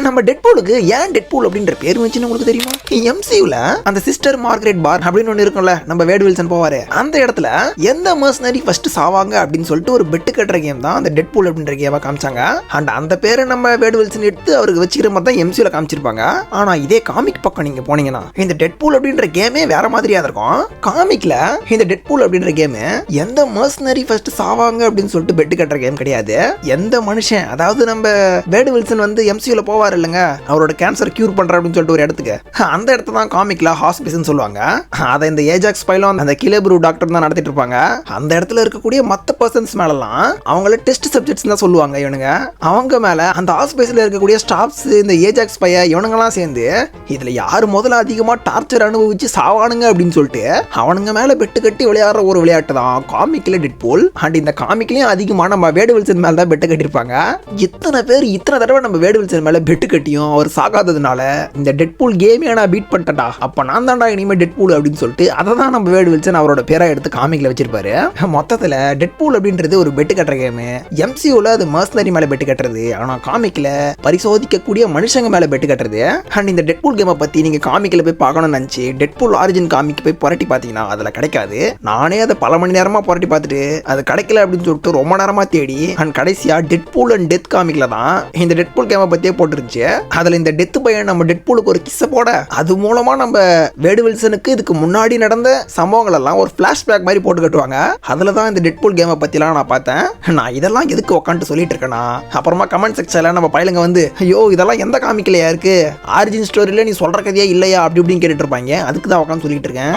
நம்ம டெட்பூலுக்கு ஏன் டெட்பூல் அப்படின்ற பேர் வந்துச்சுன்னு உங்களுக்கு தெரியுமா? எம்சியூல அந்த சிஸ்டர் மார்கரெட் பார் அப்படின்னு ஒன்று இருக்கும்ல, நம்ம வேட் வில்சன் போவாரு, அந்த இடத்துல எந்த மர்சனரி ஃபர்ஸ்ட் சாவாங்க அப்படின்னு சொல்லிட்டு ஒரு பெட்டு கட்டுற கேம் தான் அந்த டெட்பூல் அப்படின்ற கேமை காமிச்சாங்க. அண்ட் அந்த பேரை நம்ம வேட் வில்சன் எடுத்து அவருக்கு வச்சுக்கிற மாதிரி தான் எம்சியூல காமிச்சிருப்பாங்க. ஆனா இதே காமிக் பக்கம் நீங்க போனீங்கன்னா இந்த டெட்பூல் அப்படின்ற கேமே வேற மாதிரியா இருக்கும். காமிக்ல இந்த டெட்பூல் அப்படின்ற கேம் எந்த மர்சனரி ஃபர்ஸ்ட் சாவாங்க அப்படின்னு சொல்லிட்டு பெட்டு கட்டுற கேம் கிடையாது. எந்த மனுஷன், அதாவது நம்ம வேட் வில்சன் வந்து எம்சியூல போவார் இல்லைங்க, அவரோட கேன்சர் கியூர் பண்ற அப்படின்னு சொல்லிட்டு ஒரு இடத்துக்கு, அந்த இடத்த தான் காமிக்ல ஹாஸ்பிஸ்ன்னு சொல்லுவாங்க. அதை இந்த ஏஜாக்ஸ் பைலோன் அந்த கிலேப்ரூ டாக்டர் தான் நடத்திட்டு இருப்பாங்க. அந்த இடத்துல இருக்கக்கூடிய மற்ற பர்சன்ஸ் மேலாம் அவங்கள டெஸ்ட் சப்ஜெக்ட்ஸ் தான் சொல்லுவாங்க இவனுங்க. அவங்க மேல அந்த ஹாஸ்பிஸ்ல இருக்கக்கூடிய ஸ்டாஃப்ஸ், இந்த ஏஜாக்ஸ் பைய இவனுங்கெல்லாம் சேர்ந்து இதுல யாரு முதல்ல அதிகமா டார்ச்சர் அனுபவிச்சு சாவானுங்க அப்படின்னு சொல்லிட்டு அவனுங்க மேல பெட்டு கட்டி விளையாடுற ஒரு விளையாட்டு தான் காமிக்ல டெட்பூல். அண்ட் இந்த காமிக்லயும் அதிகமா நம்ம வேட் வில்சன் மேல தான் பெட்டு கட்டிருப்பாங்க. இத்தனை பேர் இத்தனை தடவை நம்ம வேட் வில்சன் மேல பெட்டு கட்டியும் அவர் சாகாததுனால இந்த டெட்பூல் கேமே நான் பீட் பண்ணிட்டா, அப்ப நான் தான்டா இனிமே டெட்பூல் அப்படின்னு சொல்லிட்டு அதை தான் நம்ம வேட் வில்சன் அவரோட பேரா எடுத்து காமிக்ல வச்சிருப்பாரு. மொத்தத்துல டெட்பூல் அப்படின்றது ஒரு பெட்டு கட்டுற கேம். எம்சியூல அது மர்சனரி மேல பெட்டு கட்டுறது, ஆனா காமிக்ல பரிசோதிக்கக்கூடிய மனுஷங்க மேல பெட்டு கட்டுறது. அண்ட் இந்த டெட்பூல் கேமை பத்தி நீங்க காமிக்ல போய் பார்க்கணும்னு நினைச்சு டெட்பூல் ஆரிஜின் காமிக் போய் புரட்டி பார்த்தீங்கன்னா அதுல கிடைக்காது. நானே அதை பல மணி நேரமா புரட்டி பார்த்துட்டு அது கிடைக்கல அப்படின்னு சொல்லிட்டு ரொம்ப நேரமா தேடி அண்ட் கடைசியா டெட்பூல் அண்ட் டெத் காமிக்ல தான் இந்த டெட்பூல் கேமை பத்தியே போட்டுருச்சு. அதுல இந்த டெத் பையன் நம்ம டெட்பூலுக்கு ஒரு கிஸ்ஸை போட, அது மூலமா நம்ம வேட் வில்சனுக்கு இதுக்கு முன்னாடி நடந்த சம்பவங்கள் எல்லாம் ஒரு பிளாஷ்பேக் மாதிரி போட்டு கட்டுவாங்க. அதுல தான் இந்த டெட்பூல் கேமை பத்திலாம் நான் பார்த்தேன். நான் இதெல்லாம் எதுக்கு உட்காந்து சொல்லிட்டு இருக்கேன்னா, அப்புறமா கமெண்ட் செக்ஷன்ல நம்ம பையலுங்க வந்து ஐயோ இதெல்லாம் எந்த காமிக்கலையா இருக்கு, ஆரிஜின் ஸ்டோரியில நீ சொல்ற கதையா இல்லையா அப்படி இப்படின்னு கேட்டுட்டு இருப்பாங்க. அதுக்கு தான் உட்காந்து சொல்லிட்டு இருக்கேன்.